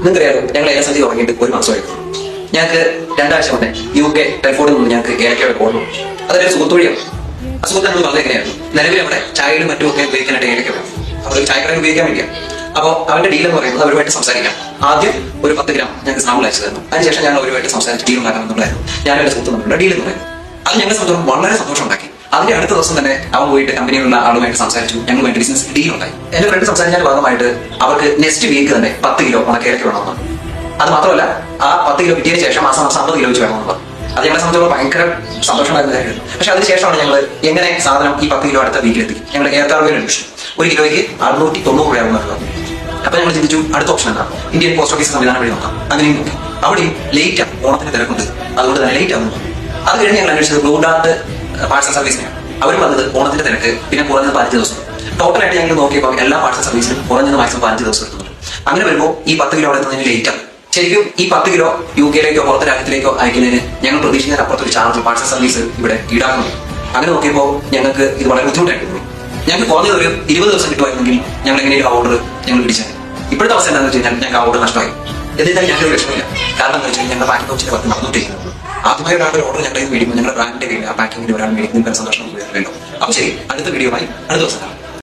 നിങ്ങൾക്കറിയാലോ, ഞങ്ങൾ ഏലസന്ധി തുടങ്ങിയിട്ട് 1 മാസമായിരുന്നു. ഞങ്ങൾക്ക് 2 ആഴ്ച മുന്നേ UK ടെലിഫോണിൽ നിന്ന് ഞങ്ങൾക്ക് ഏലക്കയുടെ ഓർമ്മ. അതൊരു സുഹൃത്തുവഴിയാണ്. ആ സുഹൃത്ത് നമ്മൾ വളരെ എങ്ങനെയായിരുന്നു, നിലവിൽ അവിടെ ചായയിലും മറ്റും ഒക്കെ ഉപയോഗിക്കാനായിട്ട് ഏലക്ക വേണം. അവർ ചായക്കടയിൽ ഉപയോഗിക്കാൻ വേണ്ടിയാണ്. അപ്പോൾ അവന്റെ ഡീൽ എന്ന് പറയുന്നത് അവരുമായിട്ട് സംസാരിക്കാം. ആദ്യം ഒരു 10 ഗ്രാം ഞങ്ങൾക്ക് സാമ്പിൾ അയച്ചു തന്നു. അതിനുശേഷം ഞങ്ങൾ അവരുമായിട്ട് സംസാരിച്ച് ഡീൽ ഉണ്ടാക്കാമെന്നുള്ളായിരുന്നു ഞാൻ എന്റെ സുഹൃത്ത് തമ്മിലുള്ള ഡീൽ എന്ന് പറയുന്നത്. അത് ഞങ്ങളെ സംബന്ധിച്ചിടത്തോളം വളരെ സന്തോഷം ഉണ്ടാക്കി. അതിന്റെ അടുത്ത ദിവസം തന്നെ അവൻ പോയിട്ട് കമ്പനിയിലുള്ള ആളുമായിട്ട് സംസാരിച്ചു. ഞങ്ങളുമായിട്ട് ബിസിനസ് ഡീൽ ഉണ്ടായി. എന്റെ ഫ്രണ്ട് സംസാരിച്ചതിന്റെ ഭാഗമായിട്ട് അവർക്ക് നെക്സ്റ്റ് വീക്ക് തന്നെ 10 കിലോ ഉണക്ക ഏലക്ക വേണമെന്നാണ്. അത് മാത്രമല്ല, ആ 10 കിലോ കിട്ടിയതിനു ശേഷം മാസം 50 കിലോ വെച്ച് വേണമെന്നുള്ളത്. അത് ഞങ്ങളെ സംബന്ധിച്ചോളം ഭയങ്കര സന്തോഷമായിരുന്ന കാര്യമാണ്. പക്ഷെ അതിനുശേഷമാണ് ഞങ്ങൾ എങ്ങനെ സാധനം ഈ 10 കിലോ അടുത്ത വീക്കിലെത്തി. ഞങ്ങൾ ഏർക്കാറുകയിൽ അന്വേഷിച്ചു. 1 കിലോയ്ക്ക് 690 രൂപയാകുന്നത്. അപ്പൊ ഞങ്ങൾ ചിന്തിച്ചു, അടുത്ത ഓപ്ഷൻ എന്താ, ഇന്ത്യൻ പോസ്റ്റ് ഓഫീസ് സംവിധാനം വഴി നോക്കാം. അങ്ങനെയും നോക്കി. അവിടെയും ലേറ്റ് ആണ്, ഓണത്തിന് തിരക്കുണ്ട്, അതുകൊണ്ട് തന്നെ ലേറ്റ് ആകുന്നു. അത് കഴിഞ്ഞ് ഞങ്ങൾ അന്വേഷിച്ചത് ബ്ലൂ ഡാർട്ട് പാഴ്സൽ സർവീസിനെയാണ്. അവർ പറഞ്ഞത് ഓണത്തിന്റെ തിരക്ക്, പിന്നെ കുറഞ്ഞത് 15 ദിവസം. ടോട്ടലായിട്ട് ഞങ്ങൾ നോക്കിയപ്പോൾ എല്ലാ പാഴ്സൽ സർവീസിലും കുറഞ്ഞത് മാക്സിമം 15 ദിവസം എടുക്കുന്നുണ്ട്. അങ്ങനെ വരുമ്പോൾ ഈ 10 കിലോ അവിടെ എത്തുന്നതിന് ലേറ്റ് ആണ്. ശരിക്കും ഈ 10 കിലോ UK യിലേക്കോ പുറത്തെ രാജ്യത്തിലേക്കോ അയക്കുന്നതിന് ഞങ്ങൾ പ്രതീക്ഷിക്കുന്നതിന് അപ്പുറത്തൊരു ചാർജ് പാഴ്സൽ സർവീസ് ഇവിടെ ഈടാക്കുന്നുണ്ട്. അങ്ങനെ നോക്കിയപ്പോൾ ഞങ്ങൾക്ക് ഇത് വളരെ ബുദ്ധിമുട്ടായിരുന്നു. ഞങ്ങൾക്ക് കുറഞ്ഞത് ഒരു 20 ദിവസം കിട്ടുമായിരുന്നെങ്കിൽ ഞങ്ങൾ എങ്ങനെയും ഓർഡർ ഞങ്ങൾ പിടിച്ചത്. ഇപ്പോഴത്തെ അവസ്ഥ എന്താണെന്ന് വെച്ച് കഴിഞ്ഞാൽ ഞങ്ങൾക്ക് ആ ഓർഡർ നഷ്ടമായി. എന്നിരുന്നാലും ഞങ്ങൾക്ക് വിഷമമില്ല. കാരണം എന്താ വെച്ചാൽ ഞങ്ങളുടെ പാക്കിംഗ് ഓപ്ഷൻ്റെ വർക്ക് നടന്നുകൊണ്ടിരിക്കുന്നത്. ആദ്യമായി ഒരാളുടെ ഓർഡർ ഞങ്ങളുടെ മേടിക്കുമ്പോൾ ഞങ്ങളുടെ ബ്രാൻഡിന്റെ പേര് ആ പാക്കിങ്ങിൽ ഒരാൾ മേടിക്കുന്നതിന് സന്തോഷം വരുമല്ലോ. അപ്പോൾ ശരി, അടുത്ത വീഡിയോയുമായി അടുത്ത ദിവസം കാണാം.